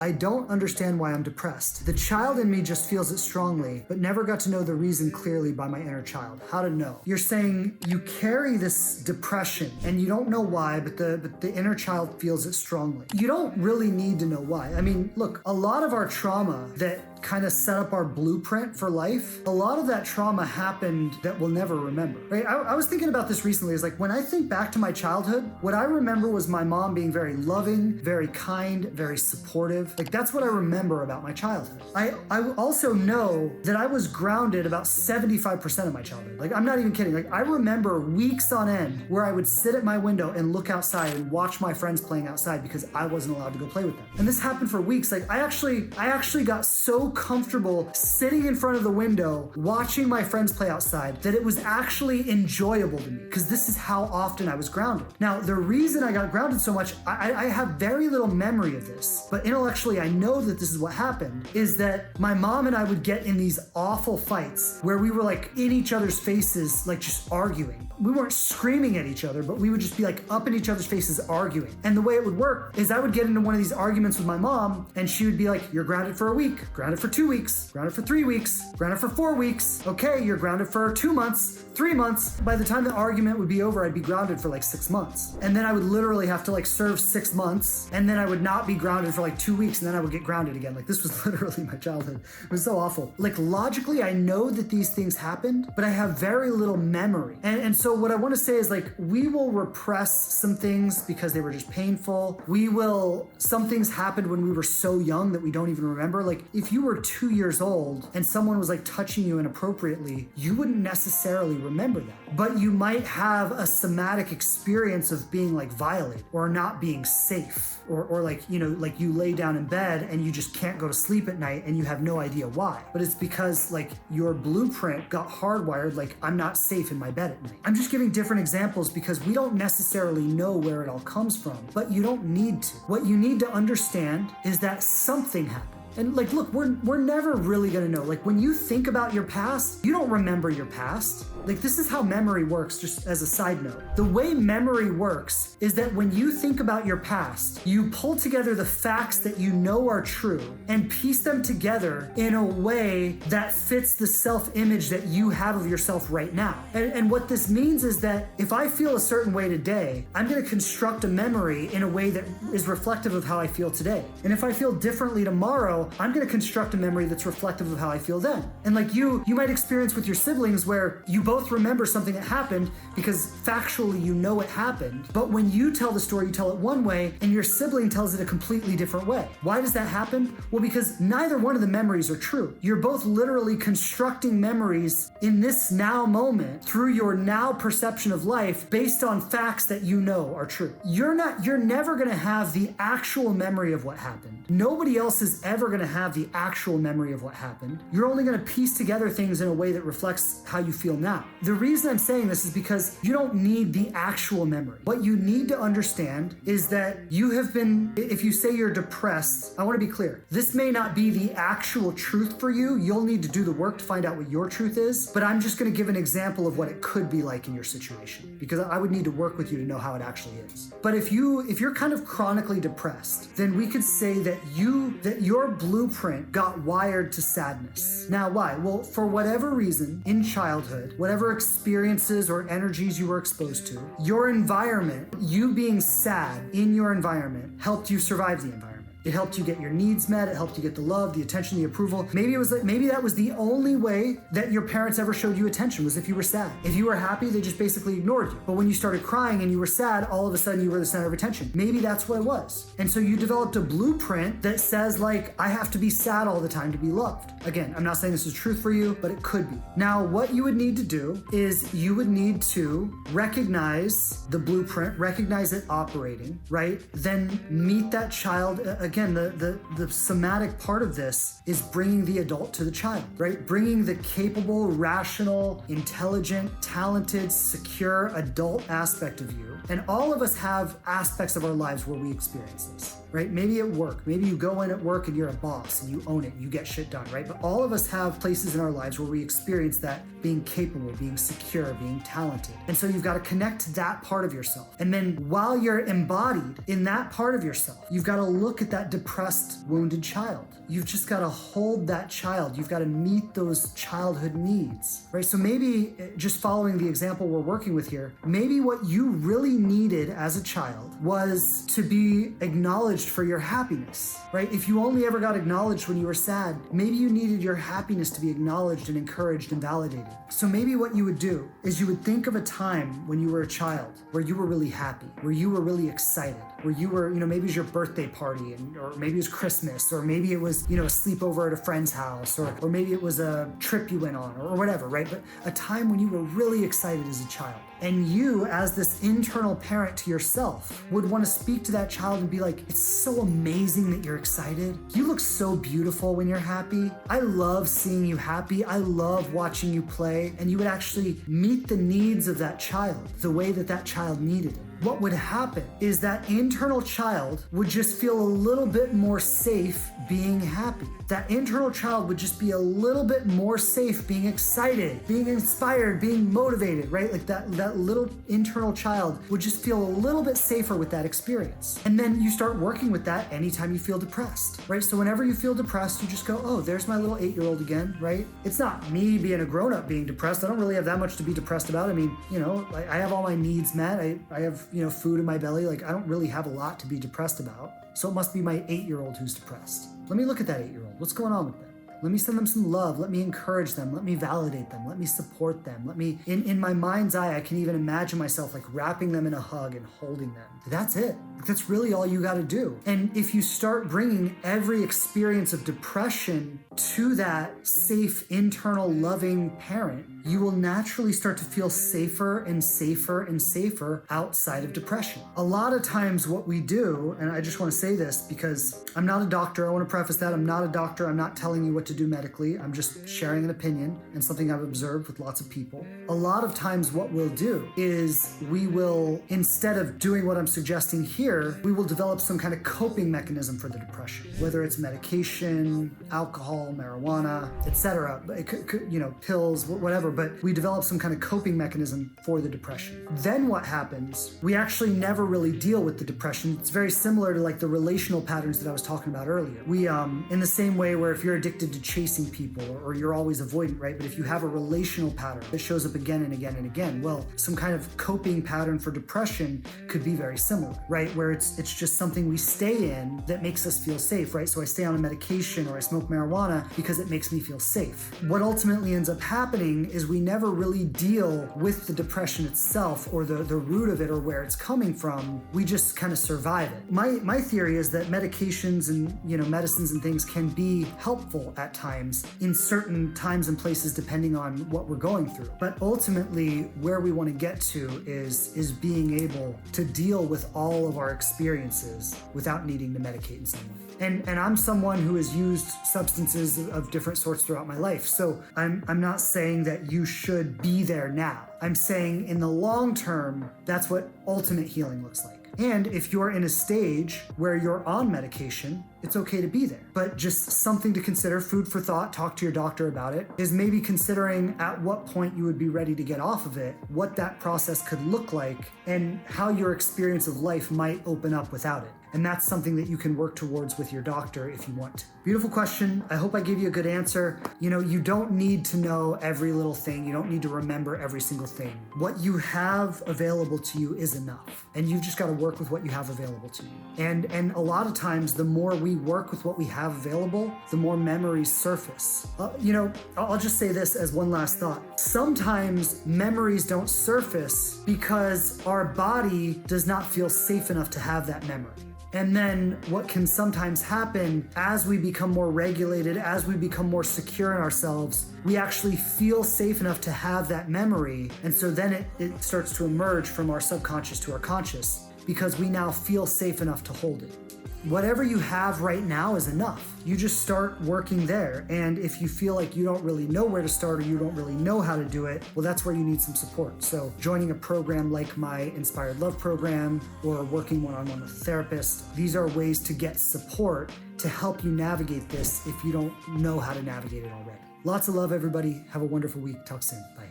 I don't understand why I'm depressed. The child in me just feels it strongly, but never got to know the reason clearly by my inner child. How to know? You're saying you carry this depression and you don't know why, but the inner child feels it strongly. You don't really need to know why. I mean, look, a lot of our trauma that kind of set up our blueprint for life, a lot of that trauma happened that we'll never remember, right? I was thinking about this recently. It's like when I think back to my childhood, what I remember was my mom being very loving, very kind, very supportive. Like that's what I remember about my childhood. I also know that I was grounded about 75% of my childhood. Like I'm not even kidding. Like I remember weeks on end where I would sit at my window and look outside and watch my friends playing outside because I wasn't allowed to go play with them. And this happened for weeks. Like I actually got so comfortable sitting in front of the window watching my friends play outside that it was actually enjoyable to me because this is how often I was grounded. Now, the reason I got grounded so much, I have very little memory of this, but intellectually I know that this is what happened, is that my mom and I would get in these awful fights where we were like in each other's faces, like just arguing. We weren't screaming at each other, but we would just be like up in each other's faces arguing. And the way it would work is I would get into one of these arguments with my mom and she would be like, you're grounded for a week, grounded for 2 weeks, grounded for 3 weeks, grounded for 4 weeks. Okay, you're grounded for 2 months, 3 months. By the time the argument would be over, I'd be grounded for like 6 months. And then I would literally have to like serve 6 months and then I would not be grounded for like 2 weeks and then I would get grounded again. Like this was literally my childhood. It was so awful. Like logically, I know that these things happened, but I have very little memory. And so what I want to say is like, we will repress some things because they were just painful. Some things happened when we were so young that we don't even remember. Like if you were 2 years old and someone was like touching you inappropriately, you wouldn't necessarily remember that. But you might have a somatic experience of being like violated or not being safe. Or like, you know, like you lay down in bed and you just can't go to sleep at night and you have no idea why. But it's because like your blueprint got hardwired, like I'm not safe in my bed at night. I'm just giving different examples because we don't necessarily know where it all comes from, but you don't need to. What you need to understand is that something happened. And like, look, we're never really gonna know. Like when you think about your past, you don't remember your past. Like this is how memory works, just as a side note. The way memory works is that when you think about your past, you pull together the facts that you know are true and piece them together in a way that fits the self-image that you have of yourself right now. And what this means is that if I feel a certain way today, I'm gonna construct a memory in a way that is reflective of how I feel today. And if I feel differently tomorrow, I'm gonna construct a memory that's reflective of how I feel then. And like you might experience with your siblings where you both remember something that happened because factually you know it happened, but when you tell the story, you tell it one way and your sibling tells it a completely different way. Why does that happen? Well, because neither one of the memories are true. You're both literally constructing memories in this now moment through your now perception of life based on facts that you know are true. You're never gonna have the actual memory of what happened. Nobody else is ever gonna have the actual memory of what happened. You're only gonna piece together things in a way that reflects how you feel now. The reason I'm saying this is because you don't need the actual memory. What you need to understand is that you have been, if you say you're depressed, I wanna be clear. This may not be the actual truth for you. You'll need to do the work to find out what your truth is, but I'm just gonna give an example of what it could be like in your situation because I would need to work with you to know how it actually is. But if you're kind of chronically depressed, then we could say that your blueprint got wired to sadness. Now, why? Well, for whatever reason in childhood, whatever experiences or energies you were exposed to, your environment, you being sad in your environment, helped you survive the environment. It helped you get your needs met. It helped you get the love, the attention, the approval. Maybe that was the only way that your parents ever showed you attention was if you were sad. If you were happy, they just basically ignored you. But when you started crying and you were sad, all of a sudden you were the center of attention. Maybe that's what it was. And so you developed a blueprint that says like, I have to be sad all the time to be loved. Again, I'm not saying this is truth for you, but it could be. Now, what you would need to do is you would need to recognize the blueprint, recognize it operating, right? Then meet that child. Again, the somatic part of this is bringing the adult to the child, right? Bringing the capable, rational, intelligent, talented, secure adult aspect of you. And all of us have aspects of our lives where we experience this. right? Maybe at work, maybe you go in at work and you're a boss and you own it, you get shit done, right? But all of us have places in our lives where we experience that being capable, being secure, being talented. And so you've got to connect to that part of yourself. And then while you're embodied in that part of yourself, you've got to look at that depressed, wounded child. You've just got to hold that child. You've got to meet those childhood needs, right? So maybe just following the example we're working with here, maybe what you really needed as a child was to be acknowledged for your happiness, right? If you only ever got acknowledged when you were sad, maybe you needed your happiness to be acknowledged and encouraged and validated. So maybe what you would do is you would think of a time when you were a child where you were really happy, where you were really excited, where you were, maybe it was your birthday party, or maybe it was Christmas, or maybe it was, a sleepover at a friend's house, or maybe it was a trip you went on, or whatever, right? But a time when you were really excited as a child. And you, as this internal parent to yourself, would want to speak to that child and be like, it's so amazing that you're excited. You look so beautiful when you're happy. I love seeing you happy. I love watching you play. And you would actually meet the needs of that child the way that that child needed it. What would happen is that internal child would just feel a little bit more safe being happy. That internal child would just be a little bit more safe being excited, being inspired, being motivated, right? Like that little internal child would just feel a little bit safer with that experience. And then you start working with that anytime you feel depressed, right? So whenever you feel depressed, you just go, oh, there's my little 8-year-old again, right? It's not me being a grown-up being depressed. I don't really have that much to be depressed about. I mean, I have all my needs met. I have food in my belly. Like, I don't really have a lot to be depressed about. So it must be my 8-year-old who's depressed. Let me look at that 8-year-old. What's going on with them? Let me send them some love. Let me encourage them. Let me validate them. Let me support them. Let me, in my mind's eye, I can even imagine myself like wrapping them in a hug and holding them. That's it. That's really all you got to do. And if you start bringing every experience of depression to that safe, internal, loving parent, you will naturally start to feel safer and safer and safer outside of depression. A lot of times what we do, and I just want to say this because I'm not a doctor, I want to preface that, I'm not a doctor, I'm not telling you what to do medically, I'm just sharing an opinion and something I've observed with lots of people. A lot of times what we'll do is we will, instead of doing what I'm suggesting here, we will develop some kind of coping mechanism for the depression, whether it's medication, alcohol, marijuana, etc. It could, pills, whatever, but we develop some kind of coping mechanism for the depression. Then what happens, we actually never really deal with the depression. It's very similar to like the relational patterns that I was talking about earlier. We, in the same way where if you're addicted to chasing people or you're always avoidant, right? But if you have a relational pattern that shows up again and again and again, well, some kind of coping pattern for depression could be very similar, right? Where it's just something we stay in that makes us feel safe, right? So I stay on a medication or I smoke marijuana because it makes me feel safe. What ultimately ends up happening is we never really deal with the depression itself or the root of it or where it's coming from. We just kind of survive it. My theory is that medications and medicines and things can be helpful at times in certain times and places depending on what we're going through. But ultimately where we want to get to is being able to deal with all of our experiences without needing to medicate in some way. And I'm someone who has used substances of different sorts throughout my life. So I'm not saying that you should be there now. I'm saying in the long term, that's what ultimate healing looks like. And if you're in a stage where you're on medication, it's okay to be there. But just something to consider, food for thought, talk to your doctor about it, is maybe considering at what point you would be ready to get off of it, what that process could look like, and how your experience of life might open up without it. And that's something that you can work towards with your doctor if you want to. Beautiful question. I hope I gave you a good answer. You don't need to know every little thing. You don't need to remember every single thing. What you have available to you is enough. And you've just got to work with what you have available to you. And a lot of times, the more we work with what we have available, the more memories surface. I'll just say this as one last thought. Sometimes memories don't surface because our body does not feel safe enough to have that memory. And then what can sometimes happen as we become more regulated, as we become more secure in ourselves, we actually feel safe enough to have that memory. And so then it starts to emerge from our subconscious to our conscious because we now feel safe enough to hold it. whatever you have right now is enough. You just start working there. And if you feel like you don't really know where to start or you don't really know how to do it, well, that's where you need some support. So joining a program like my Inspired Love program or working one-on-one with a therapist, these are ways to get support to help you navigate this if you don't know how to navigate it already. Lots of love, everybody. Have a wonderful week. Talk soon. Bye.